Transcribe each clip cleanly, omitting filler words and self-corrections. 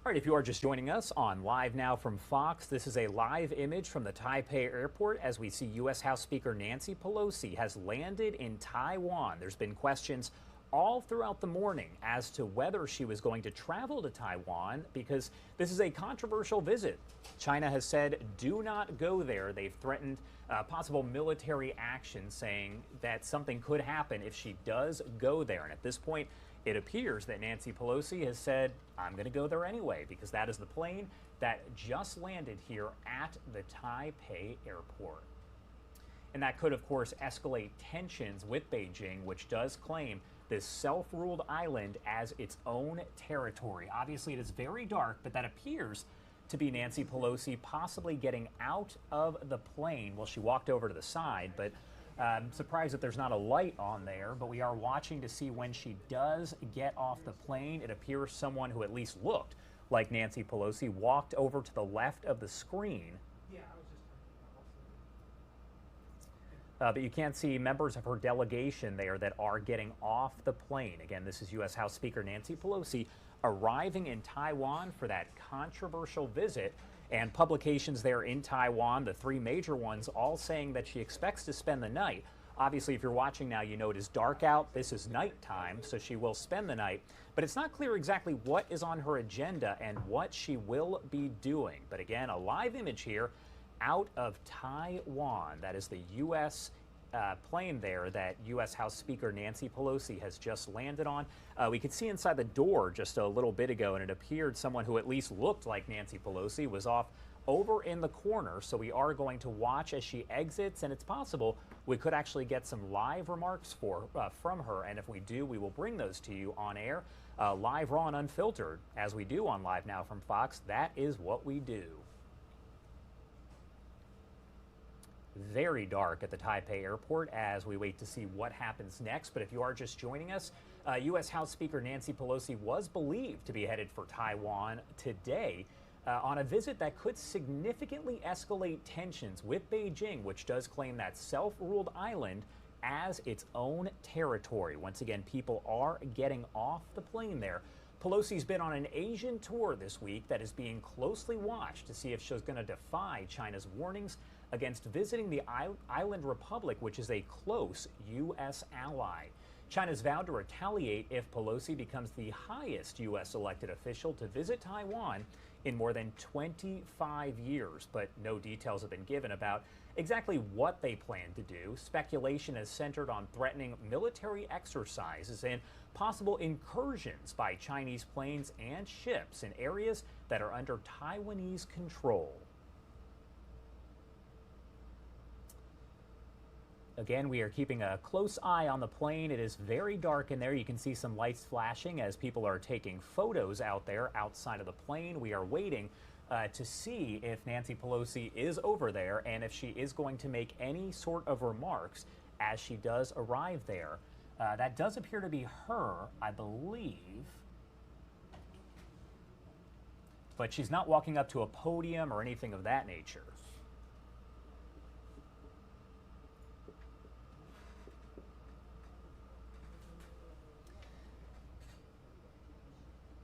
All right, if you are just joining us on Live Now from Fox, this is a live image from the Taipei airport as we see U.S. House Speaker Nancy Pelosi has landed in Taiwan. There's been questions all throughout the morning as to whether she was going to travel to Taiwan because this is a controversial visit. China has said do not go there. They've threatened possible military action, saying that something could happen if she does go there. And at this point, it appears that Nancy Pelosi has said, I'm going to go there anyway, because that is the plane that just landed here at the Taipei airport. And that could, of course, escalate tensions with Beijing, which does claim this self-ruled island as its own territory. Obviously, it is very dark, but that appears to be Nancy Pelosi possibly getting out of the plane. Well, she walked over to the side, but I'm surprised that there's not a light on there, but we are watching to see when she does get off the plane. It appears someone who at least looked like Nancy Pelosi walked over to the left of the screen. But you can't see members of her delegation there that are getting off the plane. Again, this is U.S. House Speaker Nancy Pelosi arriving in Taiwan for that controversial visit. And publications there in Taiwan, the three major ones, all saying that she expects to spend the night. Obviously, if you're watching now, you know it is dark out. This is nighttime, so she will spend the night. But it's not clear exactly what is on her agenda and what she will be doing. But again, a live image here out of Taiwan. That is the U.S. Plane there that U.S. House Speaker Nancy Pelosi has just landed on. We could see inside the door just a little bit ago, and it appeared someone who at least looked like Nancy Pelosi was off over in the corner. So we are going to watch as she exits, and it's possible we could actually get some live remarks from her. And if we do, we will bring those to you on air, live, raw, and unfiltered, as we do on Live Now from Fox. That is what we do. Very dark at the Taipei airport as we wait to see what happens next. But if you are just joining us, U.S. House Speaker Nancy Pelosi was believed to be headed for Taiwan today on a visit that could significantly escalate tensions with Beijing, which does claim that self-ruled island as its own territory. Once again, people are getting off the plane there. Pelosi's been on an Asian tour this week that is being closely watched to see if she's going to defy China's warnings against visiting the island republic, which is a close U.S. ally. China's vowed to retaliate if Pelosi becomes the highest U.S. elected official to visit Taiwan in more than 25 years, but no details have been given about exactly what they plan to do. Speculation is centered on threatening military exercises and possible incursions by Chinese planes and ships in areas that are under Taiwanese control. Again, we are keeping a close eye on the plane. It is very dark in there. You can see some lights flashing as people are taking photos out there outside of the plane. We are waiting to see if Nancy Pelosi is over there and if she is going to make any sort of remarks as she does arrive there. That does appear to be her, I believe. But she's not walking up to a podium or anything of that nature.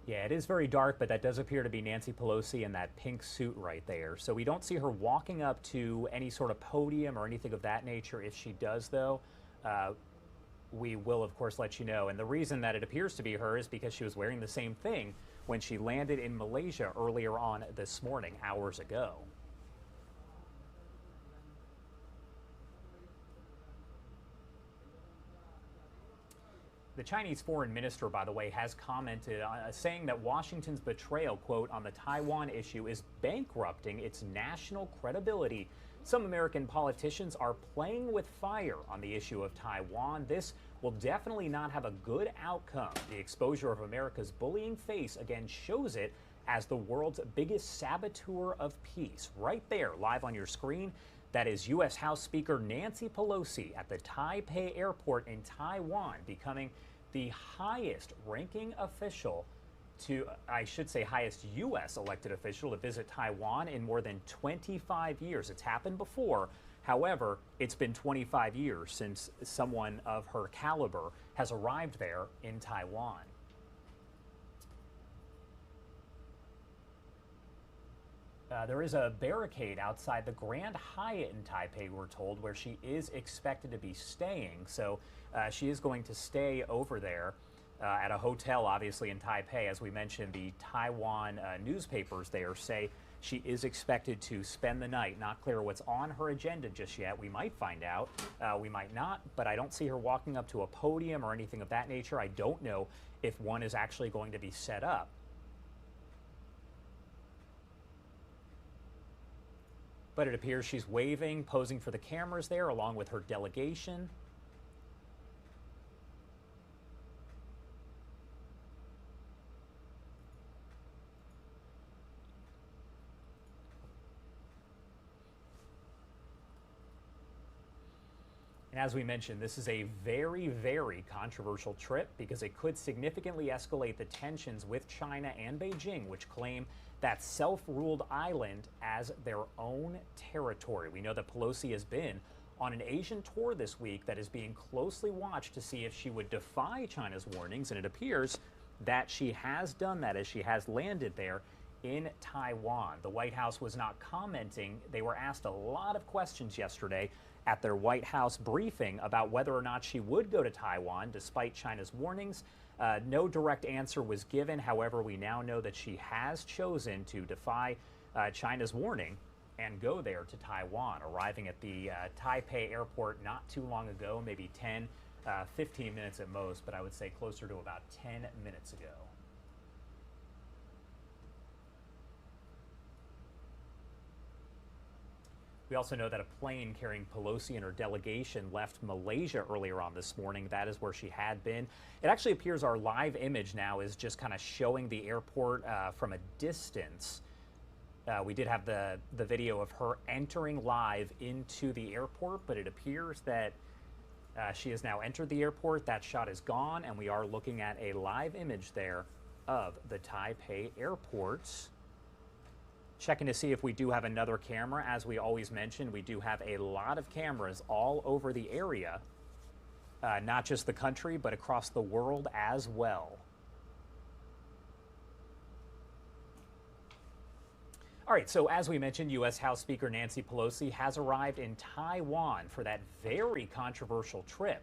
Yeah, it is very dark, but that does appear to be Nancy Pelosi in that pink suit right there. So we don't see her walking up to any sort of podium or anything of that nature. If she does, though, we will, of course, let you know. And the reason that it appears to be her is because she was wearing the same thing when she landed in Malaysia earlier on this morning, hours ago. The Chinese foreign minister, by the way, has commented saying that Washington's betrayal, quote, on the Taiwan issue is bankrupting its national credibility. Some American politicians are playing with fire on the issue of Taiwan. This will definitely not have a good outcome. The exposure of America's bullying face again shows it as the world's biggest saboteur of peace. Right there, live on your screen, that is U.S. House Speaker Nancy Pelosi at the Taipei airport in Taiwan, becoming the highest ranking official I should say highest U.S. elected official to visit Taiwan in more than 25 years. It's happened before. However, it's been 25 years since someone of her caliber has arrived there in Taiwan. There is a barricade outside the Grand Hyatt in Taipei, we're told, where she is expected to be staying. So she is going to stay over there at a hotel, obviously, in Taipei. As we mentioned, the Taiwan newspapers there say she is expected to spend the night. Not clear what's on her agenda just yet. We might find out. We might not, but I don't see her walking up to a podium or anything of that nature. I don't know if one is actually going to be set up. But it appears she's waving, posing for the cameras there, along with her delegation. And as we mentioned, this is a very, very controversial trip because it could significantly escalate the tensions with China and Beijing, which claim that self-ruled island as their own territory. We know that Pelosi has been on an Asian tour this week that is being closely watched to see if she would defy China's warnings, and it appears that she has done that as she has landed there in Taiwan. The White House was not commenting. They were asked a lot of questions yesterday at their White House briefing about whether or not she would go to Taiwan despite China's warnings. No direct answer was given. However, we now know that she has chosen to defy China's warning and go there to Taiwan, arriving at the Taipei airport not too long ago, maybe 10, 15 minutes at most, but I would say closer to about 10 minutes ago. We also know that a plane carrying Pelosi and her delegation left Malaysia earlier on this morning. That is where she had been. It actually appears our live image now is just kind of showing the airport from a distance. We did have the video of her entering live into the airport, but it appears that she has now entered the airport. That shot is gone, and we are looking at a live image there of the Taipei airport. Checking to see if we do have another camera. As we always mention, we do have a lot of cameras all over the area, not just the country, but across the world as well. All right, so as we mentioned, U.S. House Speaker Nancy Pelosi has arrived in Taiwan for that very controversial trip.